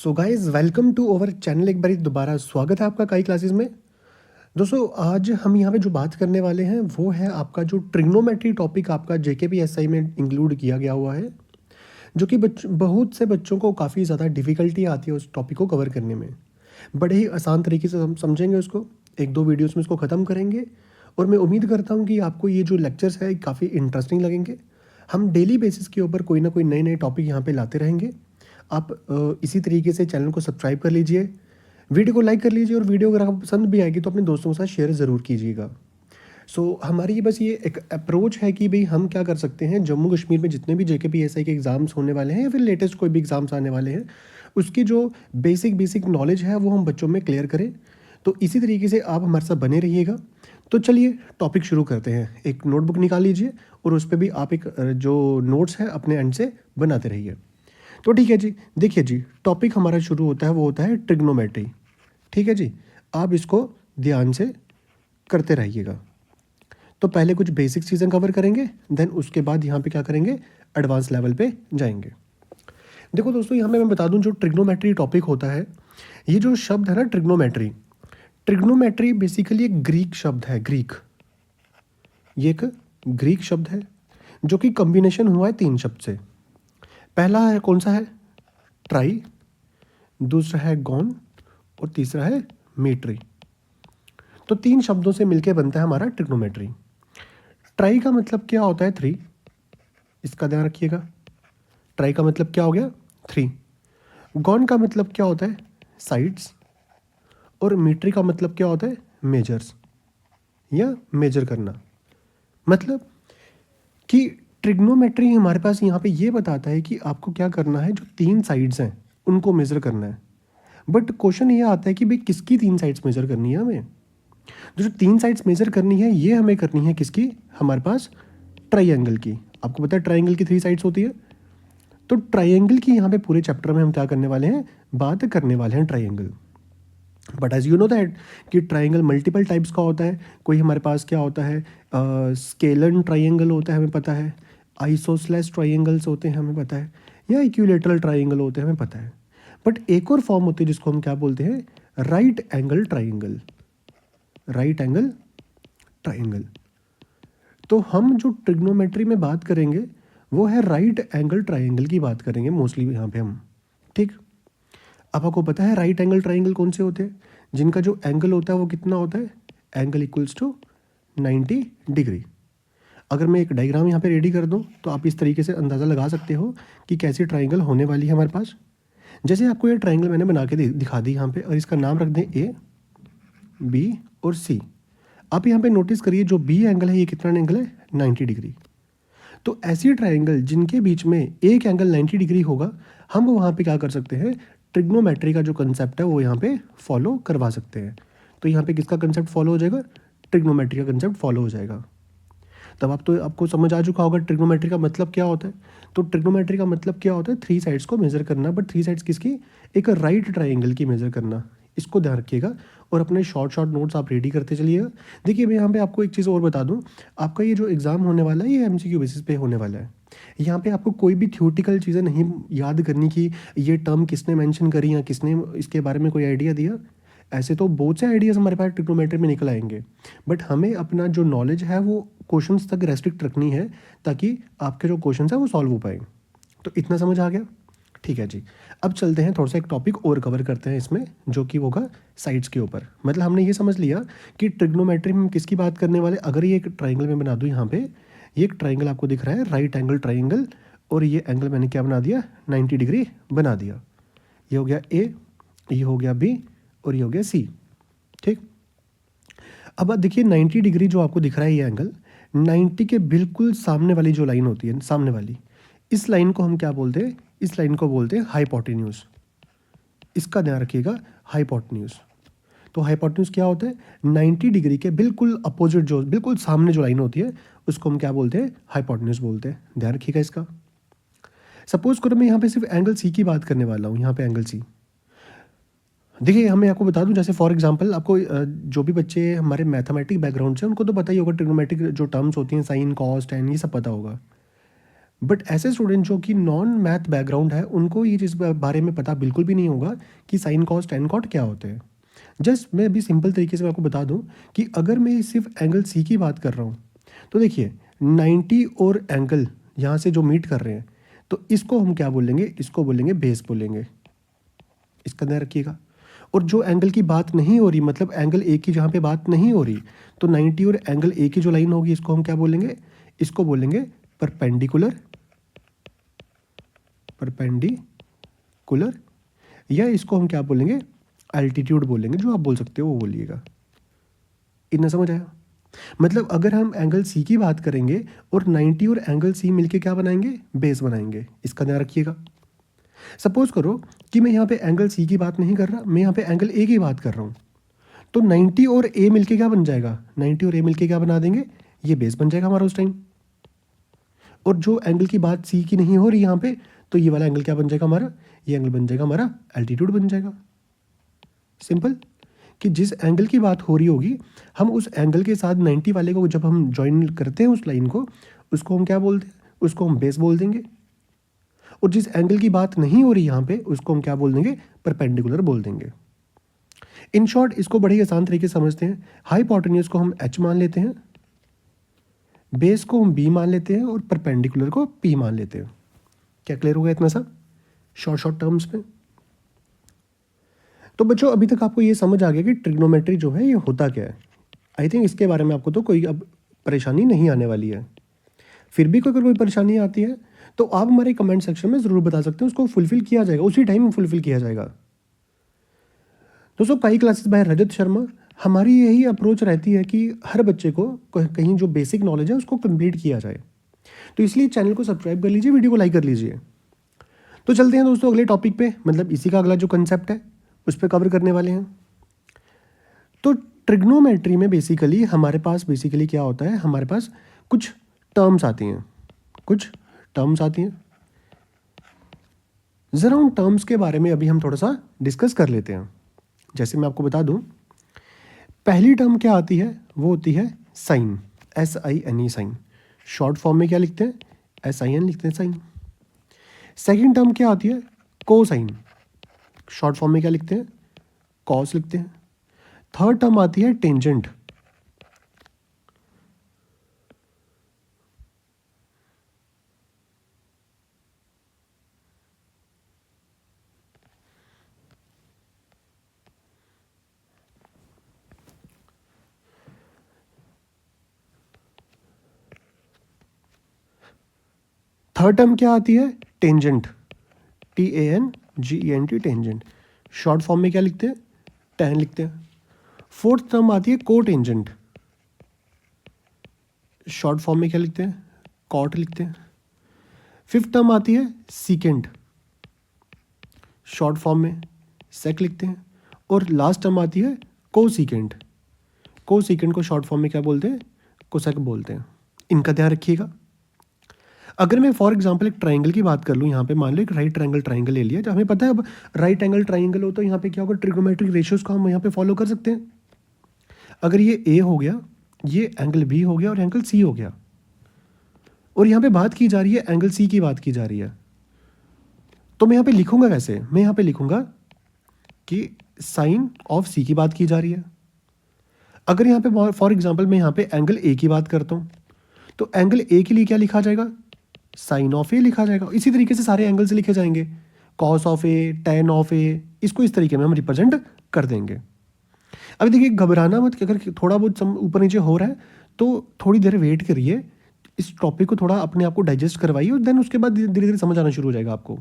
So guys welcome to our channel. एक बार दोबारा स्वागत है आपका काई क्लासेस में। दोस्तों आज हम यहाँ पे जो बात करने वाले हैं वो है आपका जो ट्रिग्नोमेट्री टॉपिक आपका जेकेपीएसआई में इंक्लूड किया गया हुआ है, जो कि बहुत से बच्चों को काफ़ी ज़्यादा डिफ़िकल्टी आती है उस टॉपिक को कवर करने में। बड़े ही आसान तरीके से हम समझेंगे उसको, एक दो वीडियोस में इसको ख़त्म करेंगे और मैं उम्मीद करता हूँ कि आपको ये जो लेक्चर्स है काफ़ी इंटरेस्टिंग लगेंगे। हम डेली बेसिस के ऊपर कोई ना कोई नए नए टॉपिक यहाँ पे लाते रहेंगे। आप इसी तरीके से चैनल को सब्सक्राइब कर लीजिए, वीडियो को लाइक कर लीजिए और वीडियो अगर आपको पसंद भी आएगी तो अपने दोस्तों के साथ शेयर ज़रूर कीजिएगा। हमारी बस ये एक अप्रोच है कि भाई हम क्या कर सकते हैं, जम्मू कश्मीर में जितने भी जेकेपीएसआई के एग्ज़ाम्स होने वाले हैं या फिर लेटेस्ट कोई भी एग्ज़ाम्स आने वाले हैं, उसकी जो बेसिक नॉलेज है वो हम बच्चों में क्लियर करें। तो इसी तरीके से आप हमारे साथ बने रहिएगा। तो चलिए टॉपिक शुरू करते हैं। एक नोटबुक निकाल लीजिए और उस पर भी आप एक जो नोट्स है अपने एंड से बनाते रहिए। तो ठीक है जी, देखिए जी, टॉपिक हमारा शुरू होता है वो होता है ट्रिग्नोमेट्री। ठीक है जी, आप इसको ध्यान से करते रहिएगा। तो पहले कुछ बेसिक चीज़ें कवर करेंगे, देन उसके बाद यहाँ पे क्या करेंगे, एडवांस लेवल पे जाएंगे। देखो दोस्तों, यहाँ पे मैं बता दूँ जो ट्रिग्नोमेट्री टॉपिक होता है, ये जो शब्द है ना ट्रिग्नोमेट्री, ट्रिग्नोमेट्री बेसिकली एक ग्रीक शब्द है। ये एक ग्रीक शब्द है जो कि कॉम्बिनेशन हुआ है तीन शब्द से। पहला है कौन सा है, ट्राई, दूसरा है गॉन और तीसरा है मीट्री। तो तीन शब्दों से मिलके बनता है हमारा ट्रिग्नोमेट्री। ट्राई का मतलब क्या होता है, थ्री, इसका ध्यान रखिएगा। ट्राई का मतलब क्या हो गया, थ्री। गॉन का मतलब क्या होता है, साइड्स। और मीट्री का मतलब क्या होता है, मेजर्स या मेजर करना। मतलब कि ट्रिग्नोमेट्री हमारे पास यहाँ पे ये बताता है कि आपको क्या करना है, जो तीन साइड्स हैं उनको मेज़र करना है। बट क्वेश्चन ये आता है कि भाई किसकी तीन साइड्स मेज़र करनी है हमें। जो तीन साइड्स मेज़र करनी है ये हमें करनी है किसकी, हमारे पास ट्राइंगल की। आपको पता है ट्राइंगल की थ्री साइड्स होती है। तो ट्राइंगल की यहाँ पे पूरे चैप्टर में हम क्या करने वाले हैं, बात करने वाले हैं triangle. But as you know that कि ट्राइंगल मल्टीपल टाइप्स का होता है। कोई हमारे पास क्या होता है, स्केलन ट्राइंगल होता है हमें पता है, आइसोसेलेस ट्राइंगल्स होते हैं हमें पता है, या इक्विलेटरल ट्राइंगल होते हैं हमें पता है। बट एक और फॉर्म होती है जिसको हम क्या बोलते हैं, right angle triangle. Right angle triangle. तो हम जो ट्रिग्नोमेट्री में बात करेंगे वो है राइट एंगल ट्राइंगल की बात करेंगे मोस्टली यहाँ पे हम। ठीक, अब आपको पता है राइट एंगल ट्राइंगल कौन से होते हैं, जिनका जो एंगल होता है वो कितना होता है, एंगल इक्वल्स टू 90 डिग्री। अगर मैं एक डायग्राम यहाँ पे रेडी कर दूँ तो आप इस तरीके से अंदाज़ा लगा सकते हो कि कैसी ट्राइंगल होने वाली है हमारे पास। जैसे आपको ये ट्राइंगल मैंने बना के दिखा दी यहाँ पे, और इसका नाम रख दें ए, बी और सी। आप यहाँ पे नोटिस करिए जो बी एंगल है ये कितना एंगल है, 90 डिग्री। तो ऐसी ट्राइंगल जिनके बीच में एक एंगल 90 डिग्री होगा, हम वहाँ पे क्या कर सकते हैं, ट्रिग्नोमेट्री का जो कंसेप्ट है वो यहाँ पे फॉलो करवा सकते हैं। तो यहाँ पे किसका कंसेप्ट फॉलो हो जाएगा, ट्रिग्नोमेट्री का कंसेप्ट फॉलो हो जाएगा। तब आपको समझ आ चुका होगा ट्रिग्नोमेट्री का मतलब क्या होता है। तो ट्रिग्नोमेट्री का मतलब क्या होता है, थ्री साइड्स को मेजर करना। बट थ्री साइड्स किसकी, एक राइट ट्राइंगल की मेजर करना। इसको ध्यान रखिएगा और अपने शॉर्ट नोट्स आप रेडी करते चलिएगा। देखिए मैं यहाँ पे आपको एक चीज़ और बता दूँ, आपका ये जो एग्ज़ाम होने वाला है ये एमसीक्यू बेसिस पे होने वाला है। यहाँ पे आपको कोई भी थ्योरेटिकल चीज़ें नहीं याद करनी कि ये टर्म किसने मेंशन करी या किसने इसके बारे में कोई आइडिया दिया। ऐसे तो बहुत से आइडियाज़ हमारे पास ट्रिग्नोमेट्री में निकल आएंगे, बट हमें अपना जो नॉलेज है वो क्वेश्चंस तक रेस्ट्रिक्ट रखनी है ताकि आपके जो क्वेश्चंस है वो सॉल्व हो पाए। तो इतना समझ आ गया, ठीक है जी। अब चलते हैं थोड़ा सा एक टॉपिक और कवर करते हैं इसमें, जो कि होगा साइड्स के ऊपर। मतलब हमने ये समझ लिया कि ट्रिग्नोमेट्री में हम किसकी बात करने वाले। अगर ये एक ट्राइंगल में बना दूँ, यहाँ पे ये एक ट्राइंगल आपको दिख रहा है, राइट एंगल ट्राइंगल, और ये एंगल मैंने क्या बना दिया, 90 डिग्री बना दिया। ये हो गया ए, ये हो गया बी और ये हो गया सी। ठीक, अब देखिए 90 डिग्री जो आपको दिख रहा है ये एंगल, 90 के बिल्कुल सामने वाली जो लाइन होती है, सामने वाली, इस लाइन को हम क्या बोलते हैं, इस लाइन को बोलते हैं हाइपोटेन्यूज। इसका ध्यान रखिएगा, हाइपोटेन्यूज। तो हाइपोटेन्यूज क्या होता है, 90 डिग्री के बिल्कुल अपोजिट, जो बिल्कुल सामने जो लाइन होती है उसको हम क्या बोलते हैं, हाइपोटेन्यूज बोलते हैं। ध्यान रखिएगा इसका। सपोज करो मैं यहाँ पे सिर्फ एंगल सी की बात करने वाला हूँ। यहाँ पे एंगल सी, देखिए हमें आपको बता दूं, जैसे फॉर एग्जांपल आपको जो भी बच्चे हमारे मैथमेटिक बैकग्राउंड से उनको तो पता ही होगा, ट्रिग्नोमेट्रिक जो टर्म्स होती हैं, साइन, कॉस, टैन, ये सब पता होगा। बट ऐसे स्टूडेंट जो कि नॉन मैथ बैकग्राउंड है, उनको ये चीज़ बारे में पता बिल्कुल भी नहीं होगा कि साइन कॉस टेन कॉट क्या होते हैं। जस्ट मैं अभी सिंपल तरीके से मैं आपको बता दूं कि अगर मैं सिर्फ एंगल सी की बात कर रहा हूँ, तो देखिए 90 और एंगल यहाँ से जो मीट कर रहे हैं, तो इसको हम क्या बोलेंगे, इसको बोलेंगे बेस बोलेंगे। इसका ध्यान रखिएगा। और जो एंगल की बात नहीं हो रही, मतलब एंगल ए की जहाँ पे बात नहीं हो रही, तो 90 और एंगल ए की जो लाइन होगी, इसको हम क्या बोलेंगे, इसको बोलेंगे परपेंडिकुलर, परपेंडिकुलर, या इसको हम क्या बोलेंगे, एल्टीट्यूड बोलेंगे, जो आप बोल सकते हो वो बोलिएगा। इतना समझ आया? मतलब अगर हम एंगल सी की बात करेंगे और 90 और एंगल सी मिलके क्या बनाएंगे, बेस बनाएंगे। इसका ध्यान रखिएगा। सपोज करो कि मैं यहाँ पे एंगल सी की बात नहीं कर रहा, मैं यहाँ पे एंगल ए की बात कर रहा हूँ, तो 90 और ए मिलके क्या बन जाएगा, 90 और ए मिलके क्या बना देंगे, ये बेस बन जाएगा हमारा उस टाइम। और जो एंगल की बात सी की नहीं हो रही यहाँ पे, तो ये वाला एंगल क्या बन जाएगा हमारा, ये एंगल बन जाएगा हमारा एल्टीट्यूड बन जाएगा। सिंपल, कि जिस एंगल की बात हो रही होगी, हम उस एंगल के साथ 90 वाले को जब हम ज्वाइन करते हैं उस लाइन को, उसको हम क्या बोलते हैं, उसको हम बेस बोल देंगे। और जिस एंगल की बात नहीं हो रही यहाँ पे, उसको हम क्या बोल देंगे, परपेंडिकुलर बोल देंगे। इन शॉर्ट इसको बड़े ही आसान तरीके से समझते हैं। हाइपोटेन्यूज को हम एच मान लेते हैं, बेस को हम बी मान लेते हैं, और परपेंडिकुलर को पी मान लेते हैं। क्या क्लियर हो गया इतना सा शॉर्ट टर्म्स में? तो बच्चों अभी तक आपको ये समझ आ गया कि ट्रिग्नोमेट्री जो है ये होता क्या है। आई थिंक इसके बारे में आपको तो कोई अब परेशानी नहीं आने वाली है। फिर भी अगर कोई परेशानी आती है तो आप हमारे कमेंट सेक्शन में ज़रूर बता सकते हैं, उसको फुलफिल किया जाएगा, उसी टाइम फुलफिल किया जाएगा। दोस्तों काई क्लासेस बाय रजत शर्मा, हमारी यही अप्रोच रहती है कि हर बच्चे को कहीं जो बेसिक नॉलेज है उसको कंप्लीट किया जाए। तो इसलिए चैनल को सब्सक्राइब कर लीजिए, वीडियो को लाइक कर लीजिए। तो चलते हैं दोस्तों अगले टॉपिक पे, मतलब इसी का अगला जो कंसेप्ट है उस पर कवर करने वाले हैं। तो ट्रिग्नोमेट्री में बेसिकली हमारे पास बेसिकली क्या होता है, हमारे पास कुछ टर्म्स आती हैं, कुछ टर्म्स आती हैं। ज़रा उन टर्म्स के बारे में अभी हम थोड़ा सा डिस्कस कर लेते हैं। जैसे मैं आपको बता दूं, पहली टर्म क्या आती है, वो होती है sine, SINE sine. Short form में क्या लिखते हैं, SIN लिखते हैं साइन। सेकेंड टर्म क्या आती है, कोसाइन। शॉर्ट फॉर्म में क्या लिखते हैं, कॉस लिखते हैं। थर्ड टर्म आती है टेंजेंट। थर्ड टर्म क्या आती है, tangent, TANGENT, tangent. Short form में क्या लिखते हैं, टैन लिखते हैं। फोर्थ टर्म आती है कोटेंजेंट। शॉर्ट फॉर्म में क्या लिखते हैं, कॉट लिखते हैं। फिफ्थ टर्म आती है सीकेंट। शॉर्ट फॉर्म में सेक लिखते हैं। और लास्ट टर्म आती है कोसीकेंट। कोसीकेंट को शॉर्ट फॉर्म में क्या बोलते हैं, कोसेक बोलते हैं। इनका ध्यान रखिएगा। अगर मैं फॉर एग्जांपल एक ट्राइंगल की बात कर लूँ, यहाँ पे मान लो एक राइट एंगल ट्राइंगल ले लिया, जहाँ हमें पता है अब राइट एंगल ट्राइंगल हो तो यहाँ पे क्या होगा, ट्रिग्नोमेट्रिक रेशियोज को हम यहाँ पे फॉलो कर सकते हैं। अगर ये ए हो गया, ये एंगल बी हो गया और एंगल सी हो गया, और यहाँ पे बात की जा रही है एंगल सी की बात की जा रही है, तो मैं यहाँ पे लिखूंगा कैसे, मैं यहाँ पे लिखूंगा कि साइन ऑफ सी की बात की जा रही है। अगर यहाँ पे फॉर एग्जाम्पल मैं यहाँ पे एंगल ए की बात करता हूँ, तो एंगल ए के लिए क्या लिखा जाएगा, साइन ऑफ ए लिखा जाएगा। इसी तरीके से सारे एंगल्स लिखे जाएंगे, cos of a, tan of a, इसको इस तरीके में हम रिप्रेजेंट कर देंगे। अभी देखिए घबराना मत, कि अगर थोड़ा बहुत ऊपर नीचे हो रहा है तो थोड़ी देर वेट करिए, इस टॉपिक को थोड़ा अपने आप को डाइजेस्ट करवाइए, और देन उसके बाद धीरे धीरे समझ आना शुरू हो जाएगा आपको।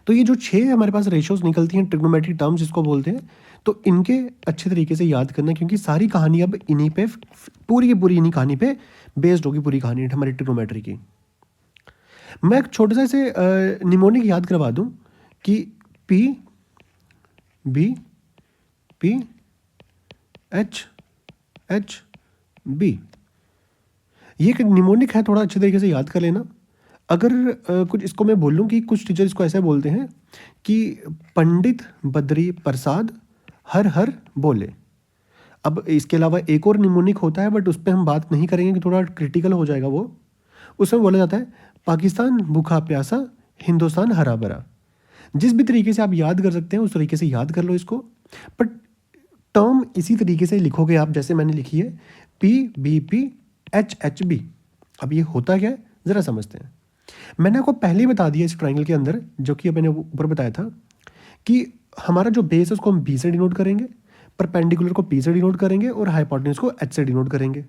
तो ये जो 6 हमारे पास रेशियोज निकलती हैं, ट्रिग्नोमेट्रिक टर्म्स जिसको बोलते हैं, तो इनके अच्छे तरीके से याद करना, क्योंकि सारी कहानी अब इन्हीं पे, पूरी की पूरी इन्हीं कहानी पे बेस्ड होगी, पूरी कहानी हमारी ट्रिग्नोमेट्री की। मैं एक छोटे सा से निमोनिक याद करवा दूं कि P B P H H B, ये एक निमोनिक है, थोड़ा अच्छे तरीके से याद कर लेना। अगर कुछ इसको मैं बोल लूँ कि कुछ टीचर इसको ऐसे बोलते हैं कि पंडित बद्री प्रसाद हर हर बोले। अब इसके अलावा एक और निमोनिक होता है, बट उस पर हम बात नहीं करेंगे कि थोड़ा क्रिटिकल हो जाएगा वो उसमें बोला जाता है पाकिस्तान भूखा प्यासा, हिंदुस्तान हरा भरा। जिस भी तरीके से आप याद कर सकते हैं उस तरीके से याद कर लो इसको, बट टर्म इसी तरीके से लिखोगे आप जैसे मैंने लिखी है, PBPHHB। अब ये होता क्या है ज़रा समझते हैं। मैंने आपको पहले ही बता दिया इस ट्राइंगल के अंदर, जो कि मैंने ऊपर बताया था, कि हमारा जो बेस है उसको हम बी से डिनोट करेंगे, परपेंडिकुलर को पी से डिनोट करेंगे और हाइपोटेन्यूज को एच से डिनोट करेंगे।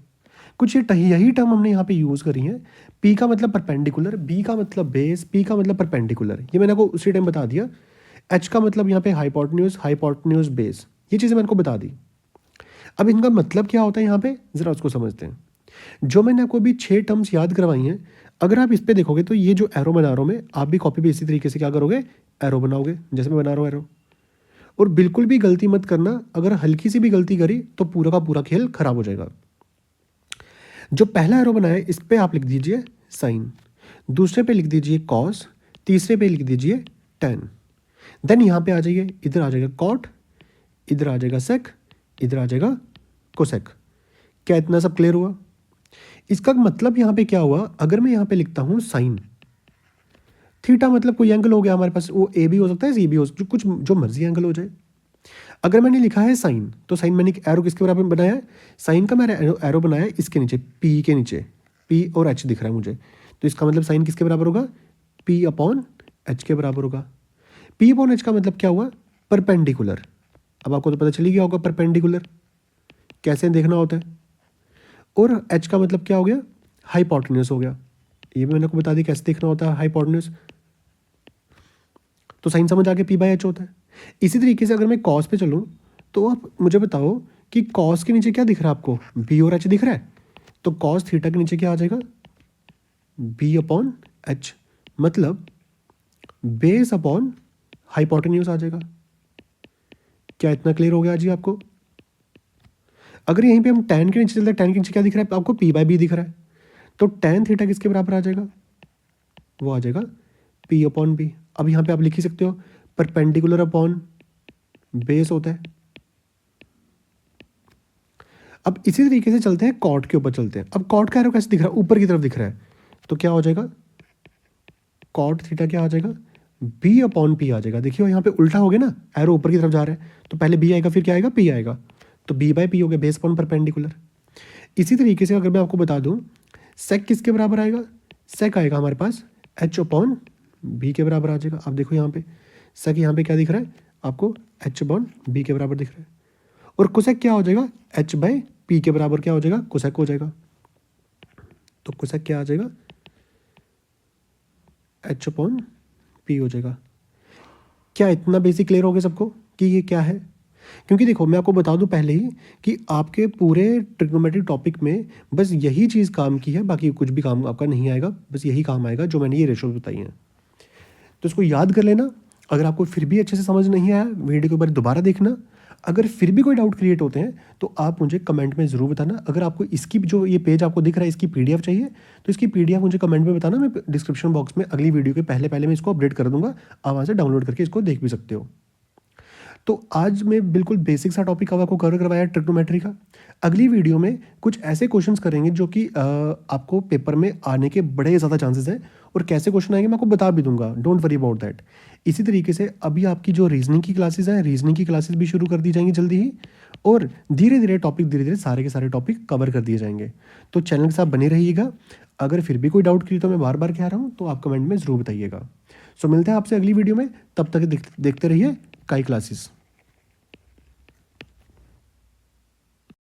कुछ यही टर्म हमने यहाँ पे यूज़ करी है। पी का मतलब परपेंडिकुलर, बी का मतलब बेस, पी का मतलब परपेंडिकुलर, ये मैंने आपको उसी टाइम बता दिया। एच का मतलब यहाँ पे हाइपोटेन्यूज, हाइपोटेन्यूज बेस, ये चीज़ें मैंने आपको बता दी। अब इनका मतलब क्या होता है यहाँ पे ज़रा उसको समझते हैं। जो मैंने आपको अभी 6 टर्म्स याद करवाई हैं, अगर आप इस पे देखोगे तो ये जो एरो बना रहा हूँ मैं, आप भी कॉपी पे इसी तरीके से क्या करोगे, एरो बनाओगे जैसे मैं बना रहा हूँ एरो। और बिल्कुल भी गलती मत करना, अगर हल्की सी भी गलती करी तो पूरा का पूरा खेल खराब हो जाएगा। जो पहला एरो बनाया इस पे आप लिख दीजिए साइन, दूसरे पे लिख दीजिए कॉस, तीसरे पे लिख दीजिए टेन। देन यहाँ पे आ जाइए, इधर आ जाएगा कॉट, इधर आ जाएगा सेक, इधर आ जाएगा कोसेक। क्या इतना सब क्लियर हुआ? इसका मतलब यहाँ पे क्या हुआ, अगर मैं यहाँ पे लिखता हूँ साइन, थीटा मतलब कोई एंगल हो गया हमारे पास, वो ए भी हो सकता है, सी भी हो सकता है, कुछ जो मर्जी एंगल हो जाए। अगर मैंने लिखा है साइन, तो साइन मैंने एरो किसके बराबर बनाया है, साइन का मैंने एरो बनाया है इसके नीचे, पी के नीचे, पी और एच दिख रहा है मुझे, तो इसका मतलब साइन किसके बराबर होगा, पी अपॉन एच के बराबर होगा। पी अपॉन एच का मतलब क्या हुआ, परपेंडिकुलर। अब आपको तो पता चली गया होगा परपेंडिकुलर कैसे देखना होता है। और एच का मतलब क्या हो गया, हाइपोटेन्यूज हो गया। ये भी मैंने आपको बता दी कैसे देखना होता है हाइपोटेन्यूज। तो साइन समझ आके पी बाई एच होता है। इसी तरीके से अगर मैं कॉस पे चलूँ तो आप मुझे बताओ कि कॉस के नीचे क्या दिख रहा है आपको, बी और एच दिख रहा है, तो कॉस थीटा के नीचे क्या आ जाएगा, बी अपॉन एच, मतलब बेस अपॉन हाइपोटेन्यूज आ जाएगा। क्या इतना क्लियर हो गया जी आपको? अगर यहीं पे हम tan के नीचे चलते हैं, tan के नीचे क्या दिख रहा है आपको, पी बाई बी दिख रहा है, तो tan थीटा किसके बराबर आ जाएगा, वो आ जाएगा पी अपॉन बी। अब यहाँ पे आप लिख ही सकते हो परपेंडिकुलर अपॉन बेस होता है। अब इसी तरीके से चलते हैं कॉट के ऊपर चलते हैं। अब कॉट का एरो कैसे दिख रहा है, ऊपर की तरफ दिख रहा है, तो क्या हो जाएगा, कॉट थीटा क्या आ जाएगा, बी अपॉन पी आ जाएगा। देखिए यहाँ पे उल्टा हो गया ना, एरो ऊपर की तरफ जा रहा है, तो पहले बी आएगा फिर क्या आएगा, पी आएगा, तो बी बाई पी हो गया, बेस अपॉन परपेंडिकुलर। इसी तरीके से अगर मैं आपको बता दूं, सेक किसके बराबर आएगा, सेक आएगा हमारे पास एच अपॉन बी के बराबर आ जाएगा। अब देखो यहाँ पे सेक, यहाँ पे क्या दिख रहा है आपको, एच अपॉन बी के बराबर दिख रहा है। और कोसेक क्या हो जाएगा, एच बाई पी के बराबर क्या हो जाएगा, कोसेक हो जाएगा। तो कोसेक क्या आ जाएगा, एच अपॉन पी हो जाएगा। क्या इतना बेसिक क्लियर हो गया सबको कि ये क्या है? क्योंकि देखो मैं आपको बता दूं पहले ही कि आपके पूरे ट्रिग्नोमेट्री टॉपिक में बस यही चीज़ काम की है, बाकी कुछ भी काम आपका नहीं आएगा, बस यही काम आएगा जो मैंने ये रेशो बताई हैं। तो इसको याद कर लेना। अगर आपको फिर भी अच्छे से समझ नहीं आया, वीडियो के ऊपर दोबारा देखना। अगर फिर भी कोई डाउट क्रिएट होते हैं तो आप मुझे कमेंट में ज़रूर बताना। अगर आपको इसकी जो ये पेज आपको दिख रहा है इसकी पीडीएफ चाहिए तो इसकी पीडीएफ मुझे कमेंट में बताना। मैं डिस्क्रिप्शन बॉक्स में अगली वीडियो के पहले पहले मैं इसको अपडेट कर दूंगा, आप वहाँ से डाउनलोड करके इसको देख भी सकते हो। तो आज मैं बिल्कुल बेसिक सा टॉपिक आपको कवर करवाया ट्रिग्नोमेट्री का। अगली वीडियो में कुछ ऐसे क्वेश्चंस करेंगे जो कि आपको पेपर में आने के बड़े ज़्यादा चांसेस हैं, और कैसे क्वेश्चन आएंगे मैं आपको बता भी दूंगा, डोंट वरी अबाउट दैट। इसी तरीके से अभी आपकी जो रीजनिंग की क्लासेस हैं, रीजनिंग की क्लासेस भी शुरू कर दी जाएंगी जल्दी ही, और धीरे धीरे सारे के सारे टॉपिक कवर कर दिए जाएंगे। तो चैनल के साथ बने रहिएगा। अगर फिर भी कोई डाउट की तो मैं बार बार कह रहा हूँ, तो आप कमेंट में ज़रूर बताइएगा। सो मिलते हैं आपसे अगली वीडियो में, तब तक देखते रहिए काई क्लासेस।